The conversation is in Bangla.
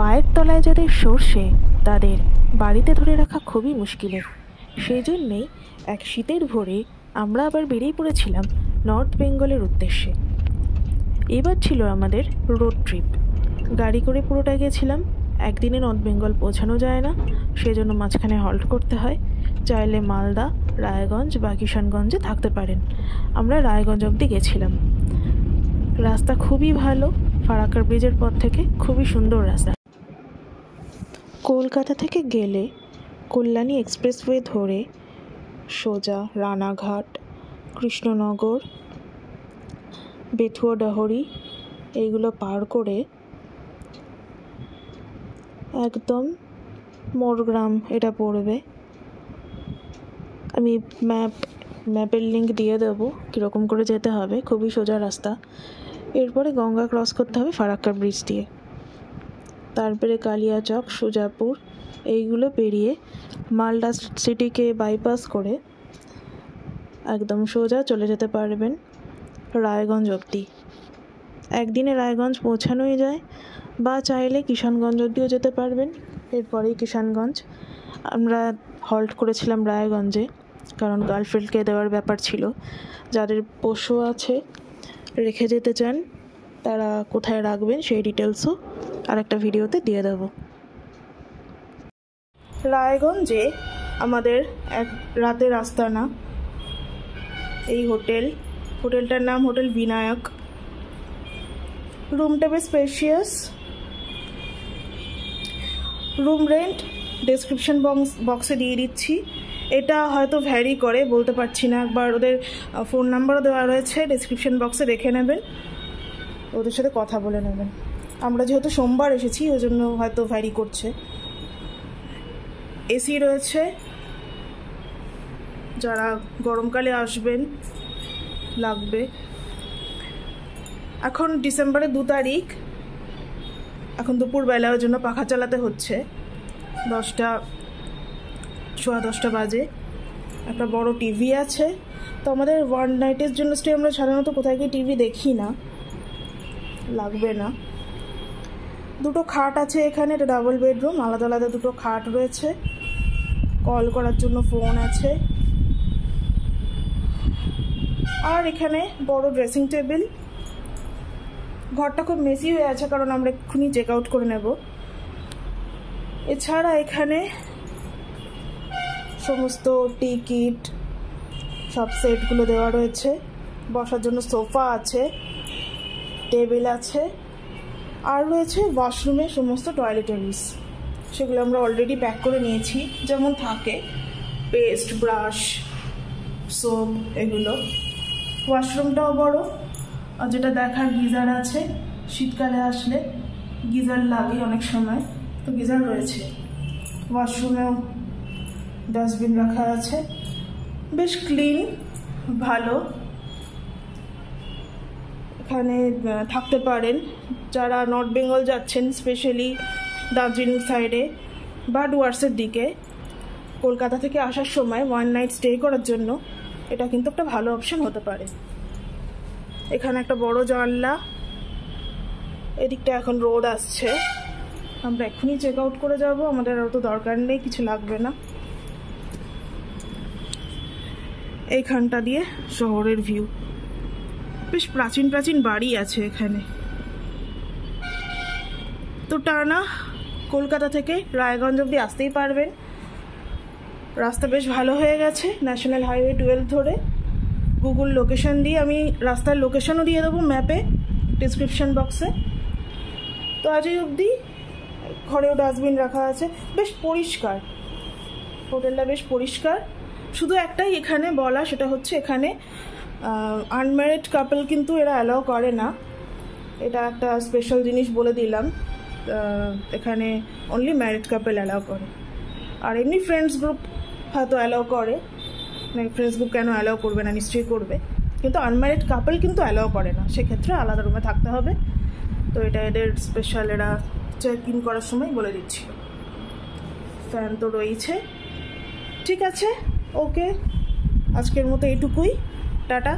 পায়ের তলায় যাদের সর্ষে তাদের বাড়িতে ধরে রাখা খুবই মুশকিলের। সেই জন্যেই এক শীতের ভোরে আমরা আবার বেরিয়ে পড়েছিলাম নর্থ বেঙ্গলের উদ্দেশ্যে। এবার ছিল আমাদের রোড ট্রিপ। গাড়ি করে পুরোটা গেছিলাম। একদিনে নর্থ বেঙ্গল পৌঁছানো যায় না, সেজন্য মাঝখানে হল্ট করতে হয়। চাইলে মালদা, রায়গঞ্জ বা কিষানগঞ্জে থাকতে পারেন। আমরা রায়গঞ্জ অবধি গেছিলাম। রাস্তা খুবই ভালো, ফারাক্কা ব্রিজের পর থেকে খুবই সুন্দর রাস্তা। কলকাতা থেকে গেলে কল্যাণী এক্সপ্রেসওয়ে ধরে সোজা রানাঘাট, কৃষ্ণনগর, বেথুয়া ডাহরি এইগুলো পার করে একদম মোরগ্রাম এটা পড়বে। আমি ম্যাপের লিঙ্ক দিয়ে দেবো কীরকম করে যেতে হবে। খুবই সোজা রাস্তা। এরপরে গঙ্গা ক্রস করতে হবে ফারাক্কা ব্রিজ দিয়ে। তারপরে কালিয়াচক, সুজাপুর এইগুলো পেরিয়ে মালদা সিটিকে বাইপাস করে একদম সোজা চলে যেতে পারবেন রায়গঞ্জ অবধি। একদিনে রায়গঞ্জ পৌঁছানোই যায়, বা চাইলে কিষানগঞ্জ অবধিও যেতে পারবেন। এরপরেই কিষানগঞ্জ। আমরা হল্ট করেছিলাম রায়গঞ্জে, কারণ গার্লফ্রেন্ডকে দেওয়ার ব্যাপার ছিল। যাদের পশু আছে রেখে যেতে চান তারা কোথায় রাখবেন সেই ডিটেলসও আর একটা ভিডিওতে দিয়ে দেব। রায়গঞ্জে আমাদের এক রাতের আস্তানা। এই হোটেলটার নাম হোটেল বিনায়ক। রুমটা বেশ স্পেশিয়াস। রুম রেন্ট ডেসক্রিপশন বক্সে দিয়ে দিচ্ছি। এটা হয়তো ভ্যারি করে, বলতে পারছি না। একবার ওদের ফোন নাম্বারও দেওয়া রয়েছে, ডেসক্রিপশন বক্সে দেখে নেবেন, ওদের সাথে কথা বলে নেবেন। আমরা যেহেতু সোমবার এসেছি ওই জন্য হয়তো ভ্যারি করছে। এসি রয়েছে, যারা গরমকালে আসবেন লাগবে। এখন ডিসেম্বরের 2 তারিখ, এখন দুপুরবেলা, ওই জন্য পাখা চালাতে হচ্ছে। 10টা বাজে। একটা বড় টিভি আছে। তো আমাদের ওয়ান নাইটের জন্য স্টে, আমরা সাধারণত কোথায় গিয়ে টিভি দেখি না, লাগবে না। 2টো খাট আছে এখানে, এটা ডাবল বেডরুম। আলাদা আলাদা 2টো খাট রয়েছে। কল করার জন্য ফোন আছে। আর এখানে বড় ড্রেসিং টেবিল। ঘরটা খুব মেসি হয়ে আছে, কারণ আমরা এক্ষুনি চেক আউট করে নেব। এছাড়া এখানে সমস্ত টিকিট সব সেটগুলো দেওয়া রয়েছে। বসার জন্য সোফা আছে, টেবিল আছে, আর রয়েছে ওয়াশরুমে সমস্ত টয়লেটারিজ। সেগুলো আমরা অলরেডি প্যাক করে নিয়েছি, যেমন থাকে পেস্ট, ব্রাশ, সোপ এগুলো। ওয়াশরুমটাও বড়। আর যেটা দেখার, গিজার আছে। শীতকালে আসলে গিজার লাগে অনেক সময়, তো গিজার রয়েছে। ওয়াশরুমেও ডাস্টবিন রাখা আছে। বেশ ক্লিন, ভালো। এখানে থাকতে পারেন যারা নর্থ বেঙ্গল যাচ্ছেন, স্পেশালি দার্জিলিং সাইডে বা ডুয়ার্সের দিকে। কলকাতা থেকে আসার সময় 1 নাইট স্টে করার জন্য এটা কিন্তু একটা ভালো অপশন হতে পারে। এখানে একটা বড় জানলা। এদিকটা এখন রোদ আসছে। আমরা এক্ষুনি চেক আউট করে যাব, আমাদের আর তো দরকার নেই, কিছু লাগবে না। এইখানটা দিয়ে শহরের ভিউ। বেশ প্রাচীন প্রাচীন বাড়ি আছে এখানে। তো টানা কলকাতা থেকে রায়গঞ্জ অবধি আসতেই পারবেন। রাস্তা বেশ ভালো হয়ে গেছে, ন্যাশনাল হাইওয়ে 12 ধরে। গুগল লোকেশন দিয়ে, আমি রাস্তার লোকেশনও দিয়ে দেবো ম্যাপে, ডিসক্রিপশন বক্সে। তো আজই অবধি ঘরেও ডাস্টবিন রাখা আছে। বেশ পরিষ্কার, হোটেলটা বেশ পরিষ্কার। শুধু একটাই এখানে বলা, সেটা হচ্ছে এখানে আনম্যারিড কাপল কিন্তু এরা অ্যালাউ করে না। এটা একটা স্পেশাল জিনিস বলে দিলাম। এখানে অনলি ম্যারিড কাপল অ্যালাউ করে। আর এমনি ফ্রেন্ডস গ্রুপ হয়তো অ্যালাউ করে। ফ্রেন্ডস গ্রুপ কেন অ্যালাউ করবে না, নিশ্চয়ই করবে। কিন্তু আনম্যারিড কাপল কিন্তু অ্যালাউ করে না, সেক্ষেত্রে আলাদা রুমে থাকতে হবে। তো এটা এদের স্পেশাল, এরা চেক ইন করার সময় বলে দিচ্ছিল। ফ্যান তো রয়েছে। ঠিক আছে, ওকে, আজকের মতো এইটুকুই। টাটা।